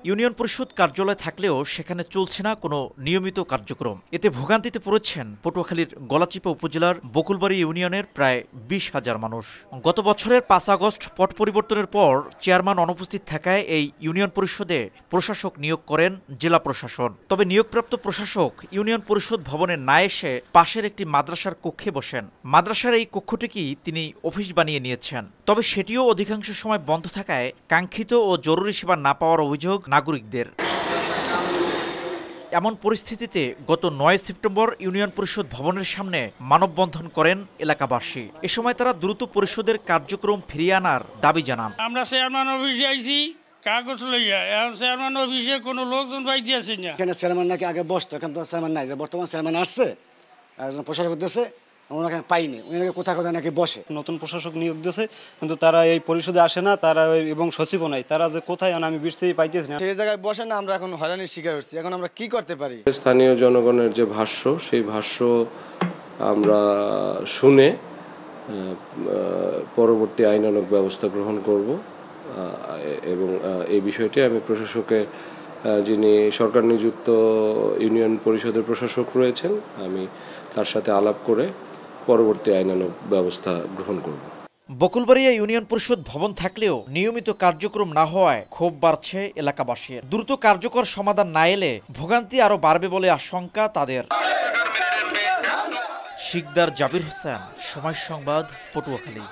Union পরিষদ কার্যালয় থাকলেও সেখানে চলছে না কোনো নিয়মিত কার্যক্রম। এতে ভোগান্তিতে পড়েছেন পটুয়াখালীর গলাচিপা উপজেলার বকুলবাড়ি ইউনিয়নের প্রায় 20,000 মানুষ। গত বছরের 5 আগস্ট পট পরিবর্তনের পর চেয়ারম্যান অনুপস্থিত থাকায় এই ইউনিয়ন পরিষদে প্রশাসক নিয়োগ করেন জেলা প্রশাসন। তবে নিয়োগপ্রাপ্ত প্রশাসক ইউনিয়ন পরিষদ ভবনে না এসে পাশের একটি মাদ্রাসার কক্ষে বসেন। মাদ্রাসার এই কক্ষটিকেই তিনি অফিস বানিয়ে নিয়েছেন। তবে সেটিও অধিকাংশ সময় বন্ধ থাকায় কাঙ্ক্ষিত ও জরুরি সেবা না পাওয়ার অভিযোগ নাগরিকদের। এমন পরিস্থিতিতে গত 9 সেপ্টেম্বর ইউনিয়ন পরিষদ ভবনের সামনে মানববন্ধন করেন এলাকাবাসী। এ সময় তারা দ্রুত পরিষদের কার্যক্রম ফিরিয়ে আনার দাবি জানান। আমরা চেয়ারম্যান অফিসে আইছি কাগজ লইয়া, এখন চেয়ারম্যান অফিসে কোনো লোকজন পাইতে আসে না। এখানে চেয়ারম্যান নাকি আগে বসতো, এখন তো চেয়ারম্যান নাই। যে বর্তমান চেয়ারম্যান আসছে, একজন প্রশাসক করতেছে, ওনাকে পাইনি। উনি কোথায় কোথায় নাকি বসে। নতুন প্রশাসক নিয়োগ দিয়েছে, কিন্তু তারা এই পরিষদে আসে না, তারা এবং সচিবও নাই। তারা যে কোথায় আমি বিরসেই পাইতেছি না। সেই জায়গায় বসে না, আমরা এখন হয়রানির শিকার হচ্ছি। এখন আমরা কি করতে পারি? স্থানীয় জনগণের যে ভাষ্য, সেই ভাষ্য আমরা শুনে পরবর্তী আইনানুগ ব্যবস্থা গ্রহণ করব এবং এই বিষয়টি আমি প্রশাসকের, যিনি সরকার নিযুক্ত ইউনিয়ন পরিষদের প্রশাসক রয়েছেন, আমি তার সাথে আলাপ করে পরবর্তী আইনানুগ ব্যবস্থা গ্রহণ করব। বকুলবাড়িয়া ইউনিয়ন পরিষদ ভবন থাকলেও নিয়মিত কার্যক্রম না হওয়ায় ক্ষোভ বাড়ছে এলাকাবাসীর। দ্রুত কার্যকর সমাধান না এলে ভোগান্তি আরও বাড়বে বলে আশঙ্কা তাদের। শিকদার জাবির হোসেন, সময় সংবাদ, পটুয়াখালী।